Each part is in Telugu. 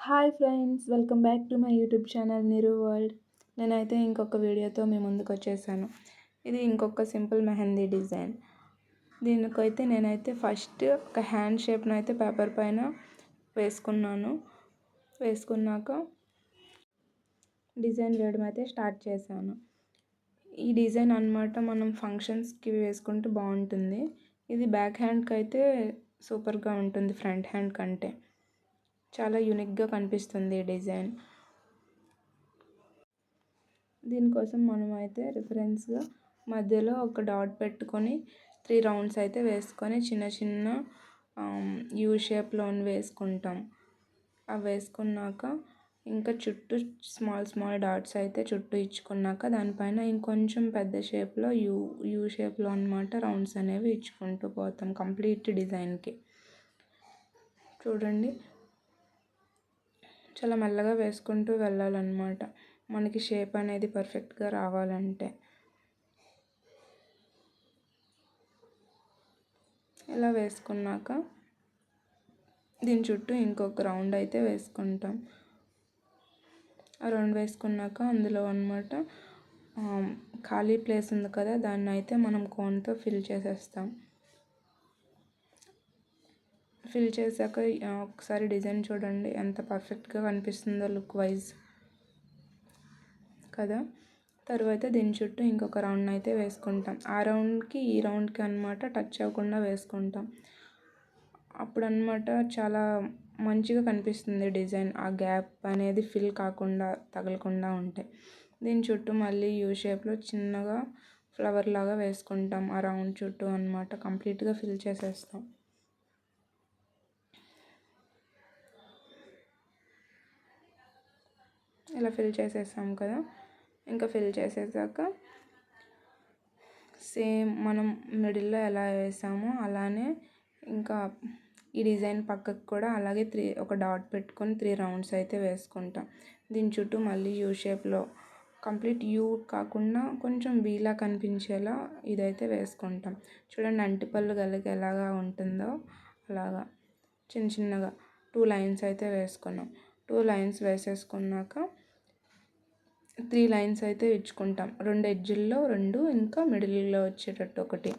Hi friends, welcome back to my YouTube channel Niru world. నేనైతే ఇంకొక వీడియోతో మీ ముందుకు వచ్చేసాను. ఇది ఇంకొక సింపుల్ మెహందీ డిజైన్. దీనికైతే నేనైతే ఫస్ట్ ఒక హ్యాండ్ షేప్ను అయితే పేపర్ పైన వేసుకున్నాక డిజైన్ వేయడం అయితే స్టార్ట్ చేశాను. ఈ డిజైన్ అన్నమాట మనం ఫంక్షన్స్కి వేసుకుంటే బాగుంటుంది. ఇది బ్యాక్ హ్యాండ్కి అయితే సూపర్గా ఉంటుంది ఫ్రంట్ హ్యాండ్ కంటే. చాలా యూనిక్గా కనిపిస్తుంది ఈ డిజైన్. దీనికోసం మనం అయితే రిఫరెన్స్గా మధ్యలో ఒక డాట్ పెట్టుకొని 3 రౌండ్స్ అయితే వేసుకొని చిన్న చిన్న యూ షేప్లో వేసుకుంటాం. అవి వేసుకున్నాక ఇంకా చుట్టూ స్మాల్ డాట్స్ అయితే చుట్టూ ఇచ్చుకున్నాక దానిపైన ఇంకొంచెం పెద్ద షేప్లో యూ షేప్లో అన్నమాట రౌండ్స్ అనేవి ఇచ్చుకుంటూ పోతాం కంప్లీట్ డిజైన్కి. చూడండి, చాలా మెల్లగా వేసుకుంటూ వెళ్ళాలన్నమాట మనకి షేప్ అనేది పర్ఫెక్ట్గా రావాలంటే. ఇలా వేసుకున్నాక దీని చుట్టూ ఇంకొక రౌండ్ అయితే వేసుకుంటాం. ఆ రౌండ్ వేసుకున్నాక అందులో అన్నమాట ఖాళీ ప్లేస్ ఉంది కదా, దాన్ని అయితే మనం కోన్తో ఫిల్ చేసేస్తాం. ఫిల్ చేశాక ఒకసారి డిజైన్ చూడండి ఎంత పర్ఫెక్ట్గా కనిపిస్తుందో లుక్ వైజ్ కదా. తర్వాత దీని చుట్టూ ఇంకొక రౌండ్ అయితే వేసుకుంటాం. ఆ రౌండ్కి ఈ రౌండ్కి అన్నమాట టచ్ అవ్వకుండా వేసుకుంటాం. అప్పుడు అన్నమాట చాలా మంచిగా కనిపిస్తుంది డిజైన్. ఆ గ్యాప్ అనేది ఫిల్ కాకుండా తగలకుండా ఉంటాయి. దీని చుట్టూ మళ్ళీ యూ షేప్లో చిన్నగా ఫ్లవర్ లాగా వేసుకుంటాం. ఆ రౌండ్ చుట్టూ అన్నమాట కంప్లీట్గా ఫిల్ చేసేస్తాం. ఇలా ఫిల్ చేసేసాం కదా. ఇంకా ఫిల్ చేసేసాక సేమ్ మనం మిడిల్లో ఎలా వేసామో అలానే ఇంకా ఈ డిజైన్ పక్కకు కూడా అలాగే ఒక డాట్ పెట్టుకొని 3 రౌండ్స్ అయితే వేసుకుంటాం. దీని చుట్టూ మళ్ళీ యూ షేప్లో కంప్లీట్ యూ కాకుండా కొంచెం వీలా కనిపించేలా ఇదైతే వేసుకుంటాం. చూడండి, అంటిపళ్ళు గలకి ఎలాగా ఉంటుందో అలాగా చిన్నగా 2 లైన్స్ అయితే వేసుకున్నాం. 2 లైన్స్ వేసేసుకున్నాక 3 లైన్స్ అయితే ఇచ్చుకుంటాం. 2 ఎడ్జిల్లో 2, ఇంకా మిడిల్లో వచ్చేటట్టు ఒకటి.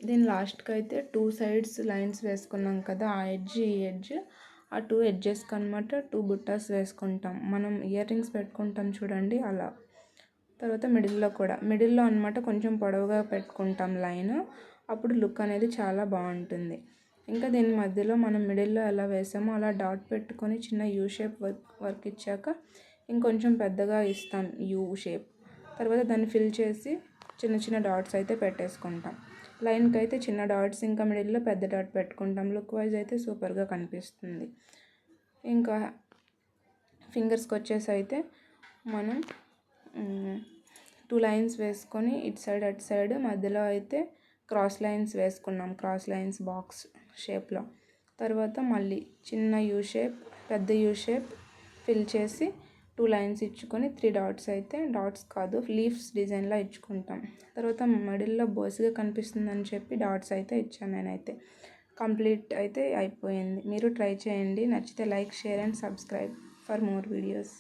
దీని లాస్ట్కి అయితే 2 సైడ్స్ లైన్స్ వేసుకున్నాం కదా, ఆ ఎడ్జ్ ఈ ఎడ్జ్, ఆ 2 ఎడ్జెస్కి అన్నమాట 2 బుట్టాస్ వేసుకుంటాం. మనం ఇయర్ రింగ్స్ పెట్టుకుంటాం చూడండి అలా. తర్వాత మిడిల్లో అన్నమాట కొంచెం పొడవుగా పెట్టుకుంటాం లైన్. అప్పుడు లుక్ అనేది చాలా బాగుంటుంది. ఇంకా దీని మధ్యలో మనం మిడిల్లో ఎలా వేసామో అలా డాట్ పెట్టుకొని చిన్న యూ షేప్ వర్క్ ఇచ్చాక ఇంకొంచెం పెద్దగా ఇస్తాం యూ షేప్. తర్వాత దాన్ని ఫిల్ చేసి చిన్న డాట్స్ అయితే పెట్టేసుకుంటాం. లైన్కి అయితే చిన్న డాట్స్, ఇంకా మిడిల్లో పెద్ద డాట్ పెట్టుకుంటాం. లుక్ వైజ్ అయితే సూపర్గా కనిపిస్తుంది. ఇంకా ఫింగర్స్కి వచ్చేసి అయితే మనం 2 లైన్స్ వేసుకొని ఇటు సైడ్ అటు సైడ్ మధ్యలో అయితే క్రాస్ లైన్స్ వేసుకున్నాం. క్రాస్ లైన్స్ బాక్స్ షేప్లో. తర్వాత మళ్ళీ చిన్న యూ షేప్, పెద్ద యూ షేప్ ఫిల్ చేసి 2 లైన్స్ ఇచ్చుకొని 3 డాట్స్ అయితే, డాట్స్ కాదు లీవ్స్ డిజైన్లో ఇచ్చుకుంటాం. తర్వాత మిడిల్లో బోసిగా కనిపిస్తుందని చెప్పి డాట్స్ అయితే ఇచ్చాను నేనైతే. కంప్లీట్ అయితే అయిపోయింది. మీరు ట్రై చేయండి. నచ్చితే like, share and subscribe for more videos.